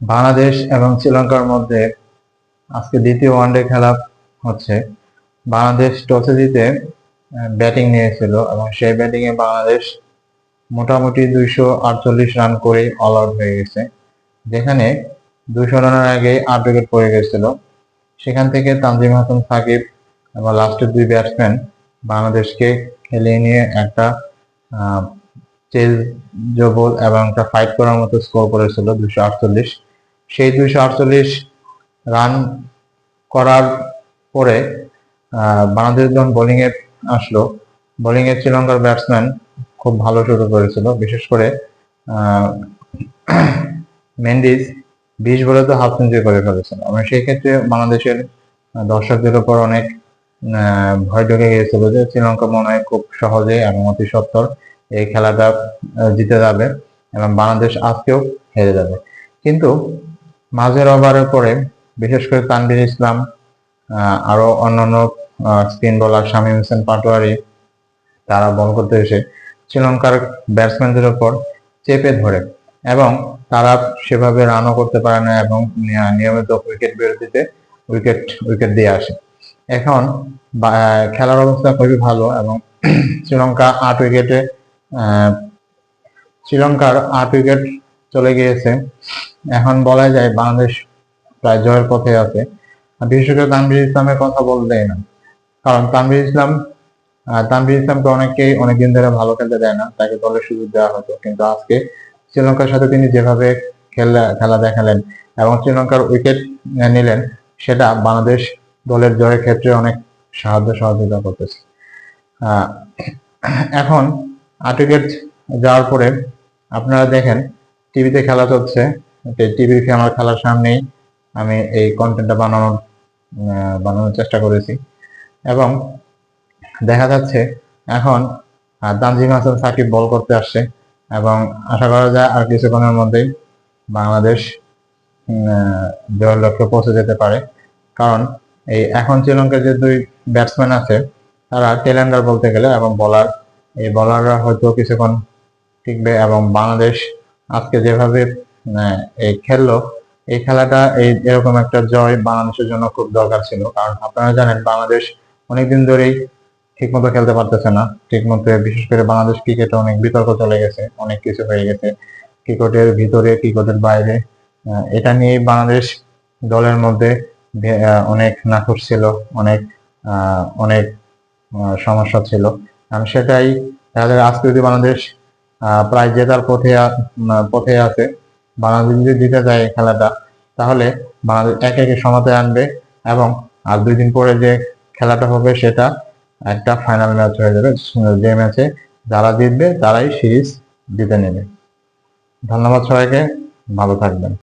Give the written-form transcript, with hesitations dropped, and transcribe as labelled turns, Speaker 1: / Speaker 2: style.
Speaker 1: বাংলাদেশ এবং শ্রীলঙ্কার মধ্যে আজকে দ্বিতীয় ওয়ানডে খেলা হচ্ছে। বাংলাদেশ টসে জিতে ব্যাটিং নিয়েছিল এবং সেই ব্যাটিং এ বাংলাদেশ মোটামুটি 248 রান করে অল আউট হয়ে গেছে, যেখানে 200 রানের আগে 8 উইকেট পড়ে গেছিল। সেখান থেকে তানজিম হাসান সাকিব এবং লাস্টের দুই ব্যাটসম্যান বাংলাদেশকে খেলিয়ে নিয়ে একটা চেজবল এবং একটা ফাইট করার মতো স্কোর করেছিল 248। সেই 248 রান করার পরে বাংলাদেশ যখন বোলিং এ আসলো, বোলিং এ শ্রীলঙ্কার ব্যাটসম্যান খুব ভালো শুরু করেছিল। বিশেষ করে মেন্ডিস 20 বলে তো হাফ সেঞ্চুরি করে ফেলেছিল এবং সেই ক্ষেত্রে বাংলাদেশের দর্শকদের উপর অনেক ভয় ঢুকে গিয়েছিল যে শ্রীলঙ্কা মনে হয় খুব সহজে এবং অতি সত্বর এই খেলাটা জিতে যাবে এবং বাংলাদেশ আজকেও হেরে যাবে। কিন্তু মাঝের ওভারের পরে বিশেষ করে তানভীর ইসলাম, আরো অন্যান্য স্পিন বোলার শামীম হোসেন পাটোয়ারি, তারা বল করতে এসে শ্রীলঙ্কার ব্যাটসম্যানদের উপর চেপে ধরে এবং তারা সেভাবে রানও করতে পারে না এবং নিয়মিত উইকেট বিরতিতে উইকেট দিয়ে আসে। এখন খেলার অবস্থা খুবই ভালো এবং শ্রীলঙ্কার 8 উইকেট চলে গিয়েছে। এখন বলা যায় বাংলাদেশ প্রায় জয়ের পথে আছে। বিশেষ করে তানভীর ইসলামের কথা বলতেই না, কারণ তানভীর ইসলামকে অনেকেই অনেকদিন ধরে ভালো খেলতে দেয় না, তাকে দলের সুযোগ দেওয়া হতো। কিন্তু আজকে শ্রীলঙ্কার সাথে তিনি যেভাবে খেলা দেখালেন এবং শ্রীলঙ্কার উইকেট নিলেন, সেটা বাংলাদেশ দলের জয়ের ক্ষেত্রে অনেক সহযোগিতা করতেছে। এখন 8 উইকেট যাওয়ার পরে আপনারা দেখেন টিভিতে খেলা চলছে, টিভির খেলার সামনেই আমি এই কন্টেন্টটা বানানোর চেষ্টা করেছি এবং দেখা যাচ্ছে এখন তানজিম হাসান সাকিব বল করতে আসছে এবং আশা করা যায় আর কিছুক্ষণের মধ্যেই বাংলাদেশ জয়ের লক্ষ্যে পৌঁছে যেতে পারে। কারণ এই এখন শ্রীলঙ্কার যে দুই ব্যাটসম্যান আছে তারা টেলেন্ডার বলতে গেলে এবং এই বলাররা হয়তো কিছুক্ষণ টিকবে এবং বাংলাদেশ আজকে যেভাবে এই খেললো, এই খেলাটা এরকম একটা জয় বাংলাদেশের জন্য খুব দরকার ছিল। কারণ আপনারা জানেন বাংলাদেশ অনেকদিন ধরেই ঠিকমতো খেলতে পারতেছে না, ঠিকমতো। বিশেষ করে বাংলাদেশ ক্রিকেটে অনেক বিতর্ক চলে গেছে, অনেক কিছু হয়ে গেছে ক্রিকেটের ভিতরে, ক্রিকেটের বাইরে। এটা নিয়ে বাংলাদেশ দলের মধ্যে অনেক নাখুশ ছিল, অনেক সমস্যা ছিল। সেটাই আজকে যদি বাংলাদেশ প্রায় জেতার পথে আছে, বাংলাদেশ যদি জিতে যায় এই খেলাটা, তাহলে বাংলাদেশ একে সমতায় আনবে এবং আর 2 দিন পরে যে খেলাটা হবে সেটা একটা ফাইনাল ম্যাচ হয়ে যাবে, যে ম্যাচে যারা জিতবে তারাই সিরিজ জিতে নেবে। ধন্যবাদ সবাইকে, ভালো থাকবেন।